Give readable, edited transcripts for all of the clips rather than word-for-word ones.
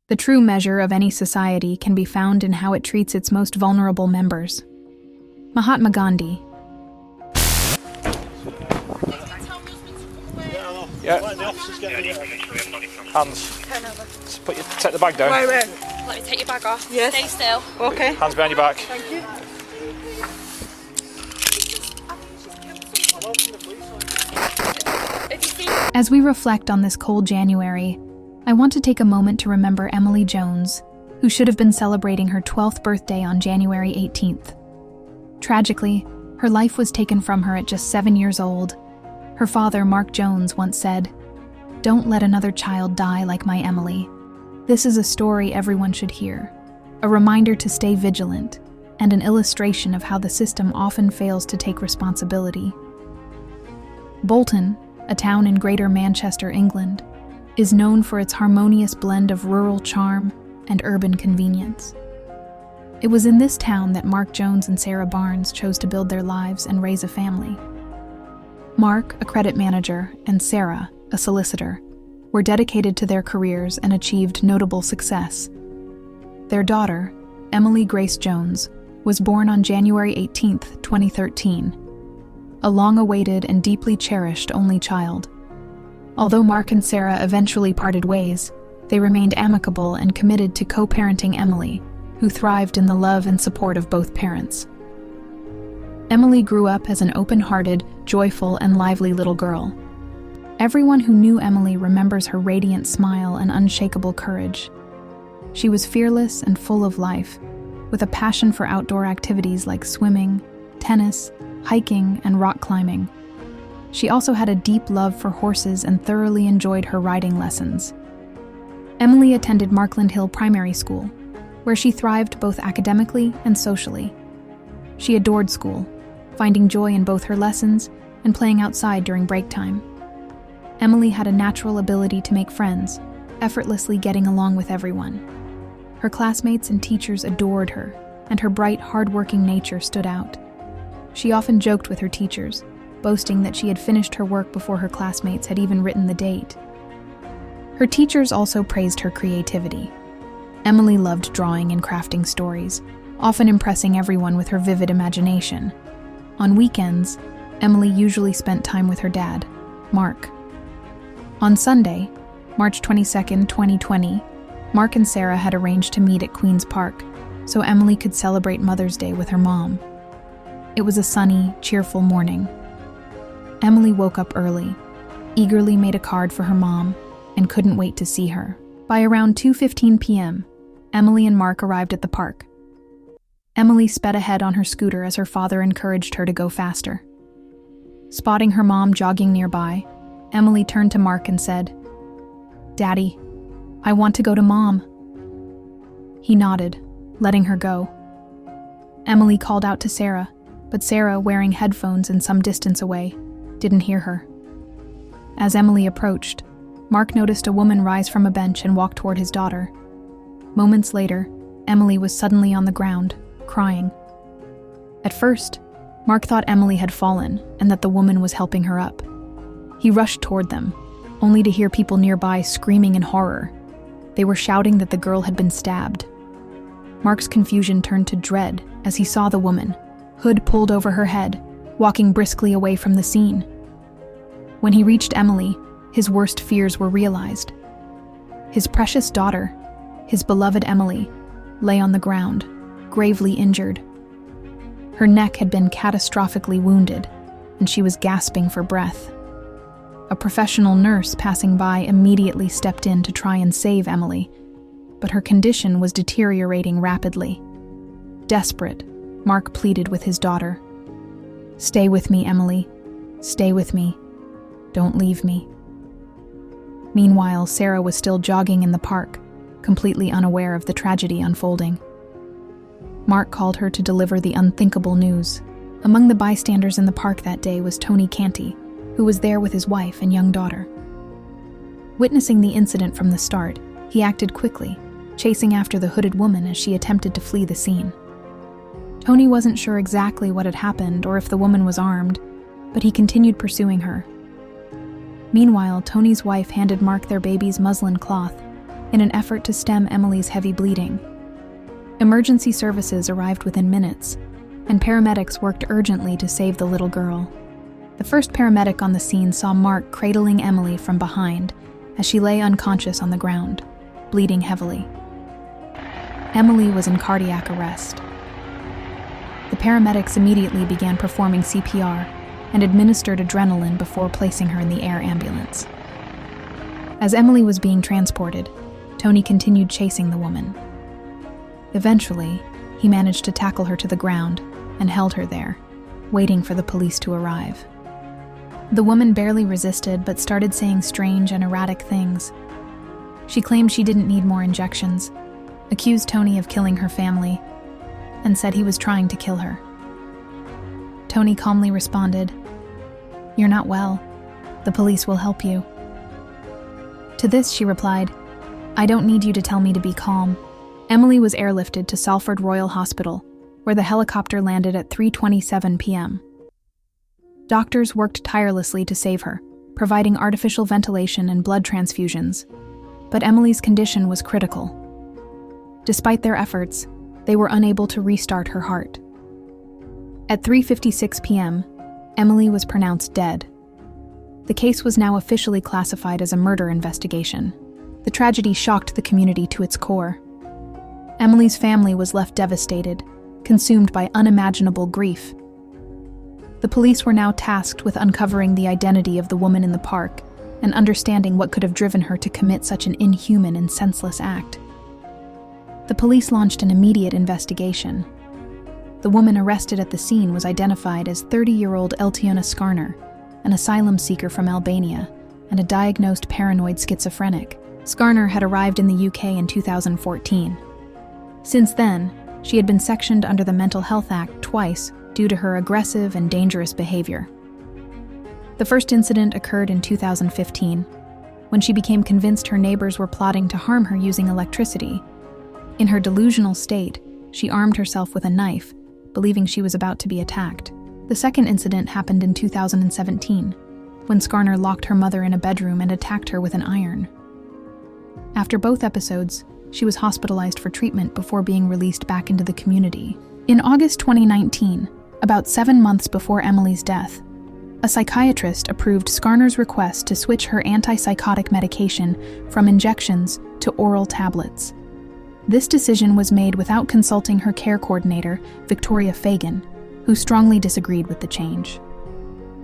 The true measure of any society can be found in how it treats its most vulnerable members. Mahatma Gandhi. Yeah. Hands. Take the bag down. Wait. Let me take your bag off. Yes. Stay still. Okay. Hands behind your back. Thank you. As we reflect on this cold January, I want to take a moment to remember Emily Jones, who should have been celebrating her 12th birthday on January 18th. Tragically, her life was taken from her at just 7 years old. Her father, Mark Jones, once said, "Don't let another child die like my Emily." This is a story everyone should hear, a reminder to stay vigilant, and an illustration of how the system often fails to take responsibility. Bolton, a town in Greater Manchester, England, is known for its harmonious blend of rural charm and urban convenience. It was in this town that Mark Jones and Sarah Barnes chose to build their lives and raise a family. Mark, a credit manager, and Sarah, a solicitor, were dedicated to their careers and achieved notable success. Their daughter, Emily Grace Jones, was born on January 18, 2013, a long-awaited and deeply cherished only child. Although Mark and Sarah eventually parted ways, they remained amicable and committed to co-parenting Emily, who thrived in the love and support of both parents. Emily grew up as an open-hearted, joyful, and lively little girl. Everyone who knew Emily remembers her radiant smile and unshakable courage. She was fearless and full of life, with a passion for outdoor activities like swimming, tennis, hiking, and rock climbing. She also had a deep love for horses and thoroughly enjoyed her riding lessons. Emily attended Markland Hill Primary School, where she thrived both academically and socially. She adored school, finding joy in both her lessons and playing outside during break time. Emily had a natural ability to make friends, effortlessly getting along with everyone. Her classmates and teachers adored her, and her bright, hard-working nature stood out. She often joked with her teachers, boasting that she had finished her work before her classmates had even written the date. Her teachers also praised her creativity. Emily loved drawing and crafting stories, often impressing everyone with her vivid imagination. On weekends, Emily usually spent time with her dad, Mark. On Sunday, March 22, 2020, Mark and Sarah had arranged to meet at Queens Park so Emily could celebrate Mother's Day with her mom. It was a sunny, cheerful morning. Emily woke up early, eagerly made a card for her mom, and couldn't wait to see her. By around 2:15 p.m., Emily and Mark arrived at the park. Emily sped ahead on her scooter as her father encouraged her to go faster. Spotting her mom jogging nearby, Emily turned to Mark and said, "Daddy, I want to go to Mom." He nodded, letting her go. Emily called out to Sarah, but Sarah, wearing headphones and some distance away, didn't hear her. As Emily approached, Mark noticed a woman rise from a bench and walk toward his daughter. Moments later, Emily was suddenly on the ground, crying. At first, Mark thought Emily had fallen and that the woman was helping her up. He rushed toward them, only to hear people nearby screaming in horror. They were shouting that the girl had been stabbed. Mark's confusion turned to dread as he saw the woman, hood pulled over her head, walking briskly away from the scene. When he reached Emily, his worst fears were realized. His precious daughter, his beloved Emily, lay on the ground, gravely injured. Her neck had been catastrophically wounded, and she was gasping for breath. A professional nurse passing by immediately stepped in to try and save Emily, but her condition was deteriorating rapidly. Desperate, Mark pleaded with his daughter. "Stay with me, Emily. Stay with me. Don't leave me." Meanwhile, Sarah was still jogging in the park, completely unaware of the tragedy unfolding. Mark called her to deliver the unthinkable news. Among the bystanders in the park that day was Tony Canty, who was there with his wife and young daughter. Witnessing the incident from the start, he acted quickly, chasing after the hooded woman as she attempted to flee the scene. Tony wasn't sure exactly what had happened or if the woman was armed, but he continued pursuing her. Meanwhile, Tony's wife handed Mark their baby's muslin cloth, in an effort to stem Emily's heavy bleeding. Emergency services arrived within minutes, and paramedics worked urgently to save the little girl. The first paramedic on the scene saw Mark cradling Emily from behind as she lay unconscious on the ground, bleeding heavily. Emily was in cardiac arrest. The paramedics immediately began performing CPR and administered adrenaline before placing her in the air ambulance. As Emily was being transported, Tony continued chasing the woman. Eventually, he managed to tackle her to the ground and held her there, waiting for the police to arrive. The woman barely resisted but started saying strange and erratic things. She claimed she didn't need more injections, accused Tony of killing her family, and said he was trying to kill her. Tony calmly responded, "You're not well. The police will help you." To this, she replied, "I don't need you to tell me to be calm." Emily was airlifted to Salford Royal Hospital, where the helicopter landed at 3:27 p.m. Doctors worked tirelessly to save her, providing artificial ventilation and blood transfusions, but Emily's condition was critical. Despite their efforts, they were unable to restart her heart. At 3:56 p.m., Emily was pronounced dead. The case was now officially classified as a murder investigation. The tragedy shocked the community to its core. Emily's family was left devastated, consumed by unimaginable grief. The police were now tasked with uncovering the identity of the woman in the park and understanding what could have driven her to commit such an inhuman and senseless act. The police launched an immediate investigation. The woman arrested at the scene was identified as 30-year-old Eltiona Skana, an asylum seeker from Albania and a diagnosed paranoid schizophrenic. Skana had arrived in the UK in 2014. Since then, she had been sectioned under the Mental Health Act twice due to her aggressive and dangerous behavior. The first incident occurred in 2015, when she became convinced her neighbors were plotting to harm her using electricity. In her delusional state, she armed herself with a knife, believing she was about to be attacked. The second incident happened in 2017, when Skana locked her mother in a bedroom and attacked her with an iron. After both episodes, she was hospitalized for treatment before being released back into the community. In August 2019, about 7 months before Emily's death, a psychiatrist approved Skana's request to switch her antipsychotic medication from injections to oral tablets. This decision was made without consulting her care coordinator, Victoria Fagan, who strongly disagreed with the change.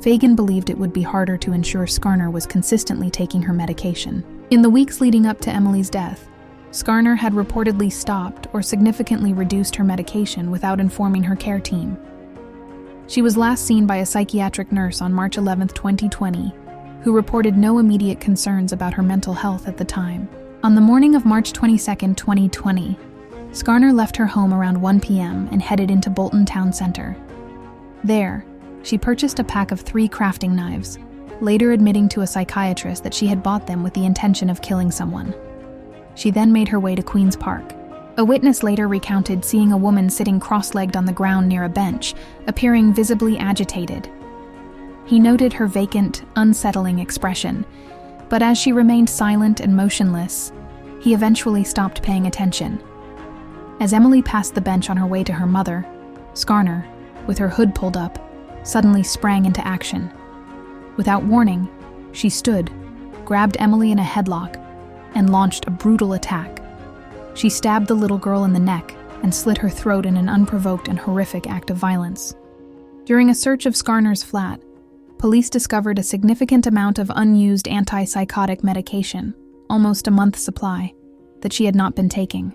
Fagan believed it would be harder to ensure Skana was consistently taking her medication. In the weeks leading up to Emily's death, Skana had reportedly stopped or significantly reduced her medication without informing her care team. She was last seen by a psychiatric nurse on March 11, 2020, who reported no immediate concerns about her mental health at the time. On the morning of March 22, 2020, Skana left her home around 1 p.m. and headed into Bolton Town Center. There, she purchased a pack of 3 crafting knives, later admitting to a psychiatrist that she had bought them with the intention of killing someone. She then made her way to Queens Park. A witness later recounted seeing a woman sitting cross-legged on the ground near a bench, appearing visibly agitated. He noted her vacant, unsettling expression, but as she remained silent and motionless, he eventually stopped paying attention. As Emily passed the bench on her way to her mother, Skana, with her hood pulled up, suddenly sprang into action. Without warning, she stood, grabbed Emily in a headlock, and launched a brutal attack. She stabbed the little girl in the neck and slit her throat in an unprovoked and horrific act of violence. During a search of Skana's flat, police discovered a significant amount of unused antipsychotic medication, almost a month's supply, that she had not been taking.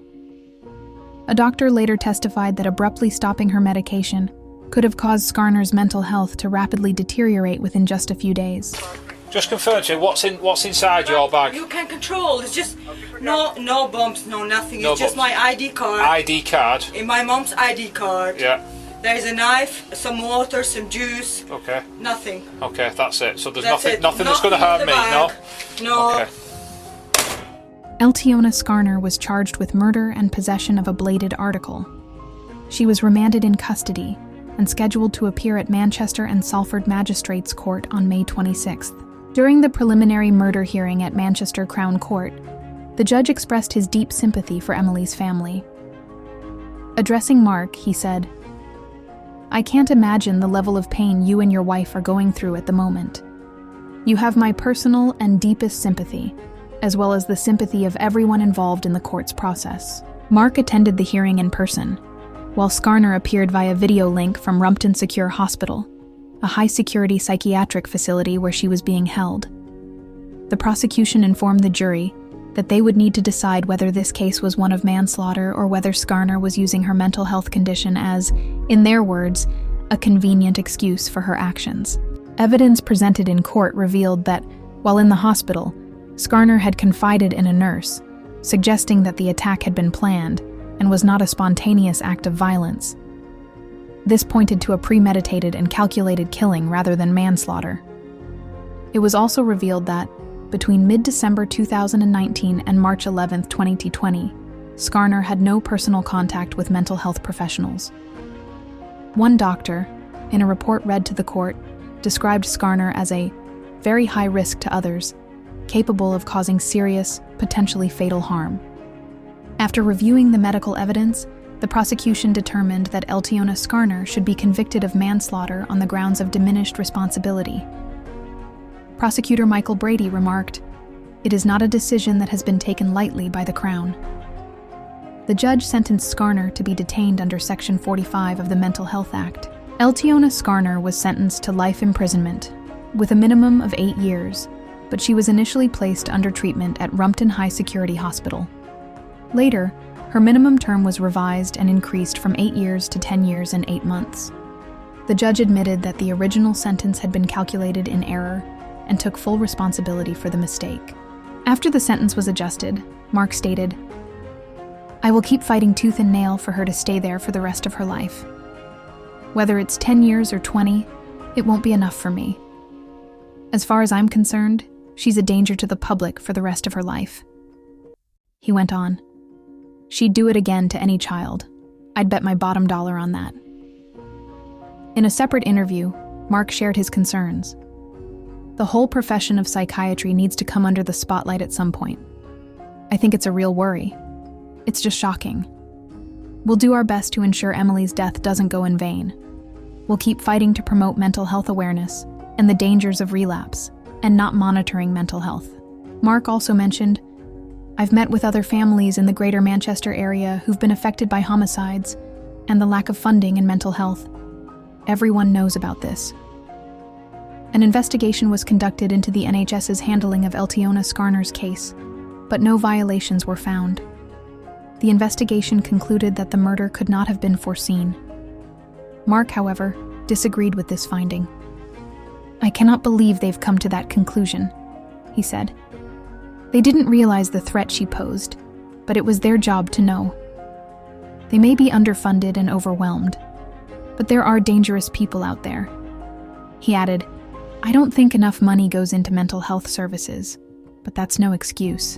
A doctor later testified that abruptly stopping her medication could have caused Skana's mental health to rapidly deteriorate within just a few days. Just confirm to you, what's inside your bag? You can control. It's just no bombs, no nothing. No it's just bombs. my ID card. ID card? In my mom's ID card. Yeah. There's a knife, some water, some juice. Okay. Nothing. Okay, that's it. So there's That's nothing it. that's going to harm me, no? No. Okay. Eltiona Skana was charged with murder and possession of a bladed article. She was remanded in custody and scheduled to appear at Manchester and Salford Magistrates Court on May 26th. During the preliminary murder hearing at Manchester Crown Court, The judge expressed his deep sympathy for Emily's family. Addressing Mark, he said, "I can't imagine the level of pain you and your wife are going through at the moment. You have my personal and deepest sympathy, as well as the sympathy of everyone involved in the court's process." Mark attended the hearing in person, while Skana appeared via video link from Rumpton Secure Hospital, a high-security psychiatric facility where she was being held. The prosecution informed the jury that they would need to decide whether this case was one of manslaughter or whether Skana was using her mental health condition as, in their words, a convenient excuse for her actions. Evidence presented in court revealed that, while in the hospital, Skana had confided in a nurse, suggesting that the attack had been planned and was not a spontaneous act of violence. This pointed to a premeditated and calculated killing rather than manslaughter. It was also revealed that, between mid-December 2019 and March 11, 2020, Skana had no personal contact with mental health professionals. One doctor, in a report read to the court, described Skana as a very high risk to others, capable of causing serious, potentially fatal harm. After reviewing the medical evidence, the prosecution determined that Eltiona Skana should be convicted of manslaughter on the grounds of diminished responsibility. Prosecutor Michael Brady remarked, "It is not a decision that has been taken lightly by the Crown." The judge sentenced Skana to be detained under Section 45 of the Mental Health Act. Eltiona Skana was sentenced to life imprisonment, with a minimum of 8 years, but she was initially placed under treatment at Rumpton High Security Hospital. Later, her minimum term was revised and increased from 8 years to 10 years and 8 months. The judge admitted that the original sentence had been calculated in error and took full responsibility for the mistake. After the sentence was adjusted, Mark stated, "I will keep fighting tooth and nail for her to stay there for the rest of her life. Whether it's 10 years or 20, it won't be enough for me. As far as I'm concerned, she's a danger to the public for the rest of her life." He went on, "She'd do it again to any child. I'd bet my bottom dollar on that." In a separate interview, Mark shared his concerns. "The whole profession of psychiatry needs to come under the spotlight at some point. I think it's a real worry. It's just shocking. We'll do our best to ensure Emily's death doesn't go in vain. We'll keep fighting to promote mental health awareness and the dangers of relapse and not monitoring mental health." Mark also mentioned, "I've met with other families in the Greater Manchester area who've been affected by homicides and the lack of funding in mental health. Everyone knows about this." An investigation was conducted into the NHS's handling of Eltiona Skana's case, but no violations were found. The investigation concluded that the murder could not have been foreseen. Mark, however, disagreed with this finding. "I cannot believe they've come to that conclusion," he said. "They didn't realize the threat she posed, but it was their job to know. They may be underfunded and overwhelmed, but there are dangerous people out there." He added, "I don't think enough money goes into mental health services, but that's no excuse,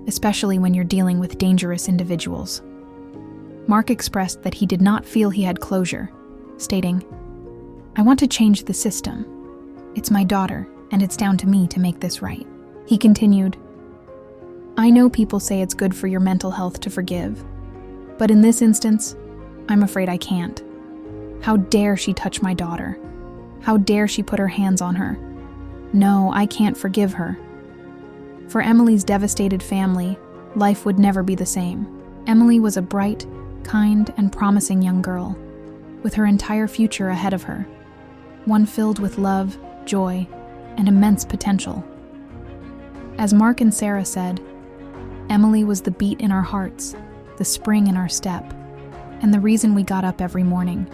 especially when you're dealing with dangerous individuals." Mark expressed that he did not feel he had closure, stating, "I want to change the system. It's my daughter, and it's down to me to make this right." He continued, "I know people say it's good for your mental health to forgive, but in this instance, I'm afraid I can't. How dare she touch my daughter? How dare she put her hands on her? No, I can't forgive her." For Emily's devastated family, life would never be the same. Emily was a bright, kind, and promising young girl, with her entire future ahead of her, one filled with love, joy, and immense potential. As Mark and Sarah said, Emily was the beat in our hearts, the spring in our step, and the reason we got up every morning.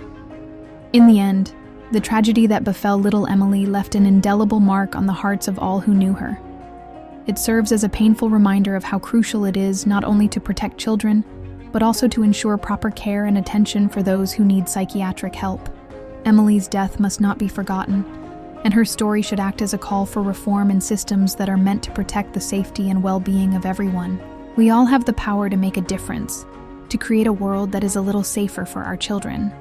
In the end, the tragedy that befell little Emily left an indelible mark on the hearts of all who knew her. It serves as a painful reminder of how crucial it is not only to protect children, but also to ensure proper care and attention for those who need psychiatric help. Emily's death must not be forgotten, and her story should act as a call for reform in systems that are meant to protect the safety and well-being of everyone. We all have the power to make a difference, to create a world that is a little safer for our children.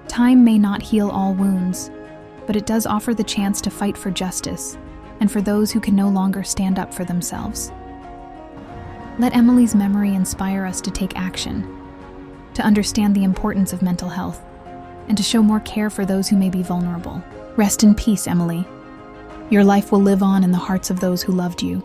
Time may not heal all wounds, but it does offer the chance to fight for justice and for those who can no longer stand up for themselves. Let Emily's memory inspire us to take action, to understand the importance of mental health, and to show more care for those who may be vulnerable. Rest in peace, Emily. Your life will live on in the hearts of those who loved you.